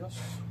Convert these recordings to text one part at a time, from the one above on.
ayos.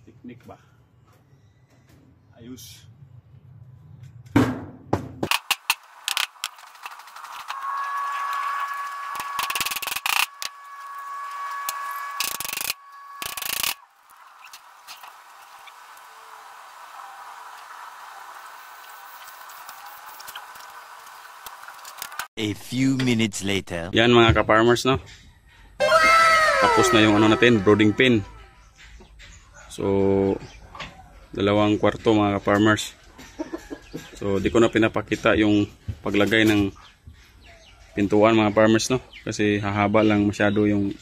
Teknik ba? Ayos. A few minutes later. Yan mga ka-farmers, no? Tapos na yung ano natin, brooding pen. So, 2 kwarto mga ka-farmers. So, di ko na pinapakita yung paglagay ng pintuan mga farmers, no? Kasi hahaba lang masyado yung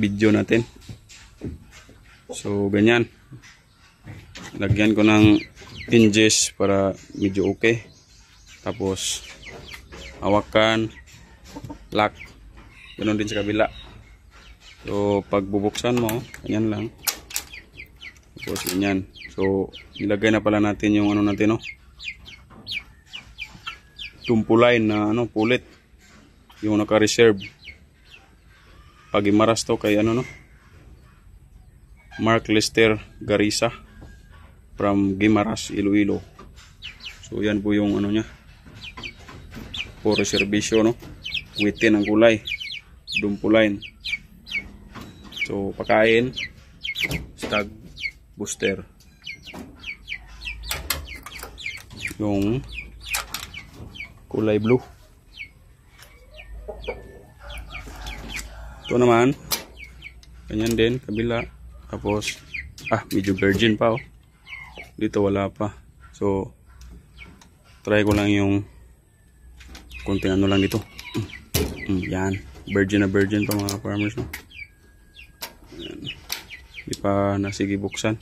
video natin. So, ganyan. Lagyan ko ng hinges para medyo okay. Tapos, hawakan, lock. Ganun din sa kabila. So, pag bubuksan mo, ganyan lang. Tapos, ganyan. So, ilagay na pala natin yung ano natin, no? Tumpulain na, ano, pulit. Yung naka-reserve. Pag imaras to kay, ano, no? Mark Lester Garisa. From Guimaras, Iloilo. So, yan po yung, ano, niya. Puro servisyo, no? Witin ang kulay. Dumpulain. So, pakain. Stag booster. Yung kulay blue. Ito naman. Ganyan din. Kabila. Tapos, medyo virgin pa, oh. Dito wala pa. So, try ko lang yung konting ano lang dito. Yan. Virgin na virgin pa mga farmers, no? Yan. Hindi pa nasigi buksan.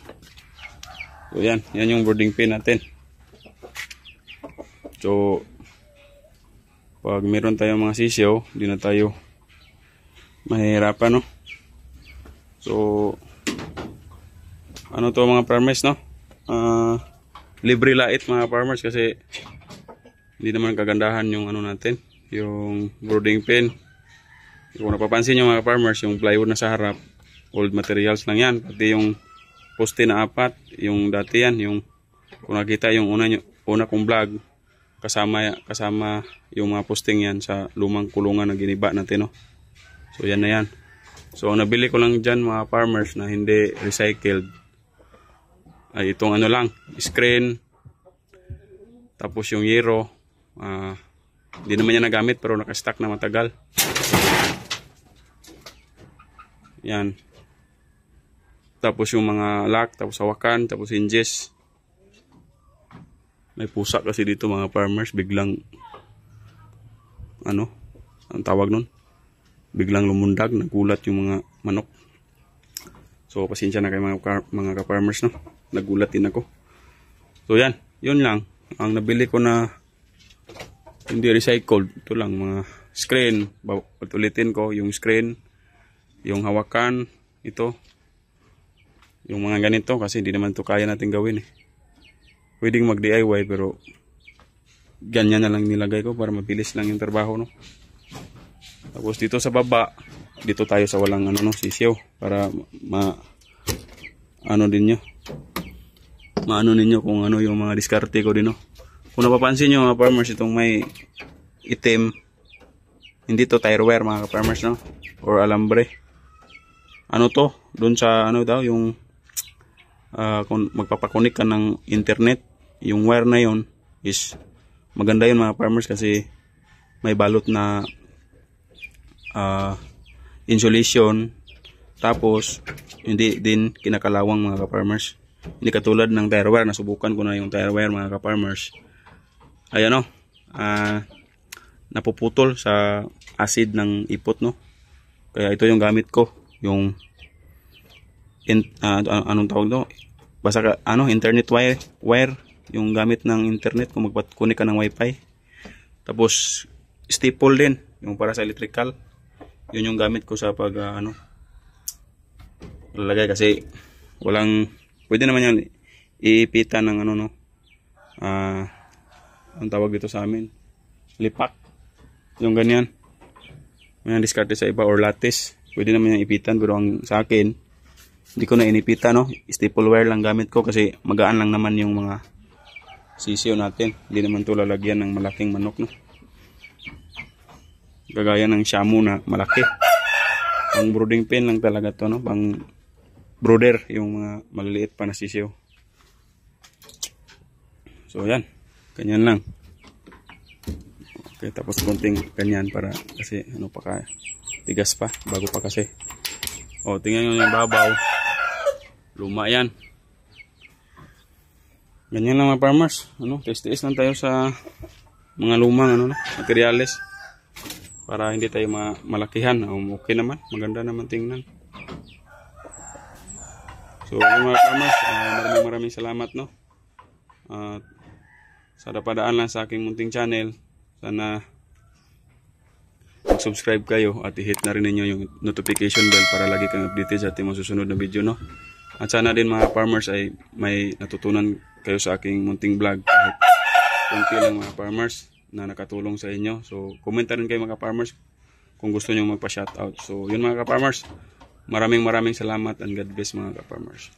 So yan. Yan yung brooding pen natin. So pag meron tayong mga sisiyo, hindi na tayo mahihirapan, no? So ano to mga farmers, no? Libre lait mga farmers kasi hindi naman kagandahan yung ano natin, yung brooding pen. Kung napapansin nyo mga farmers, yung plywood na sa harap, old materials lang yan. Pati yung poste na 4, yung dati yan, yung kung nakita yung una kong vlog, kasama yung mga posting yan sa lumang kulungan na giniba natin, no? So yan na yan. So ang nabili ko lang dyan mga farmers na hindi recycled ay itong ano lang, screen, tapos yung yero. Hindi naman niya nagamit pero nakastack na matagal. Yan. Tapos yung mga lock, tapos hawakan, tapos hinges. May pusa kasi dito mga farmers, biglang ano, ang tawag nun? Biglang lumundag, nagulat yung mga manok. So pasensya na kayo mga ka-farmers, no? Nagulat din ako. So yan, yun lang. Ang nabili ko na hindi recycled, ito lang mga screen. Ulitin ko yung screen, yung hawakan, ito, yung mga ganito kasi hindi naman ito kaya natin gawin, eh. Pwedeng mag DIY pero ganyan na lang nilagay ko para mabilis lang yung trabaho, no? Tapos dito sa baba, dito tayo sa walang ano, no, sisiyo para ano din nyo, maano ninyo kung ano yung mga diskarte ko din, no? Kung napapansin nyo mga farmers, itong may itim Hindi to tire wire mga ka-farmers, no? Or alambre. Ano to? Doon sa ano daw yung kung magpapakunik ka ng internet, yung wire na yon is maganda yun mga farmers kasi may balot na insulation, tapos hindi din kinakalawang mga ka-farmers. Hindi katulad ng tire wire, nasubukan ko na yung tire wire mga ka-farmers. Ayan o, napuputol sa acid ng ipot, no? Kaya ito yung gamit ko, yung anong tawag do? Basta ka, internet wire, yung gamit ng internet kung magpakunik ka ng wifi. Tapos staple din, yung para sa electrical. Yun yung gamit ko sa pag lalagay kasi pwede naman yan ipitan ng ang tawag dito sa amin, lipak, yung ganyan. May diskarte sa iba, or lattice, pwede naman yan ipitan, pero ang sa akin hindi ko na inipitan, no? Staple wire lang gamit ko kasi magaan lang naman yung mga sisiyo natin. Hindi naman to lalagyan ng malaking manok, no? Gagaya ng shamu na malaki. Pang brooding pen lang talaga to, no? Pang brooder, yung mga maliliit pa na sisiyo. So yan, ganyan lang. Okay, tapos konting ganyan para kasi pa kaya tigas pa, bago pa kasi. O, tingnan nyo yung babaw, luma yan. Ganyan lang mga farmers, tiis-tiis lang tayo sa mga lumang materyales para hindi tayo malakihan. Okay naman, maganda naman tingnan. So yung mga farmers, maraming salamat, no? Sa napadaan lang sa aking munting channel, sana mag-subscribe kayo at i-hit na rin ninyo yung notification bell para lagi kang updated sa ating mga susunod na video, no? At sana din mga farmers ay may natutunan kayo sa aking munting vlog, kahit kunti lang mga farmers na nakatulong sa inyo. So comment rin kayo mga farmers kung gusto nyo magpa-shoutout. So yun mga farmers, maraming salamat and God bless mga farmers.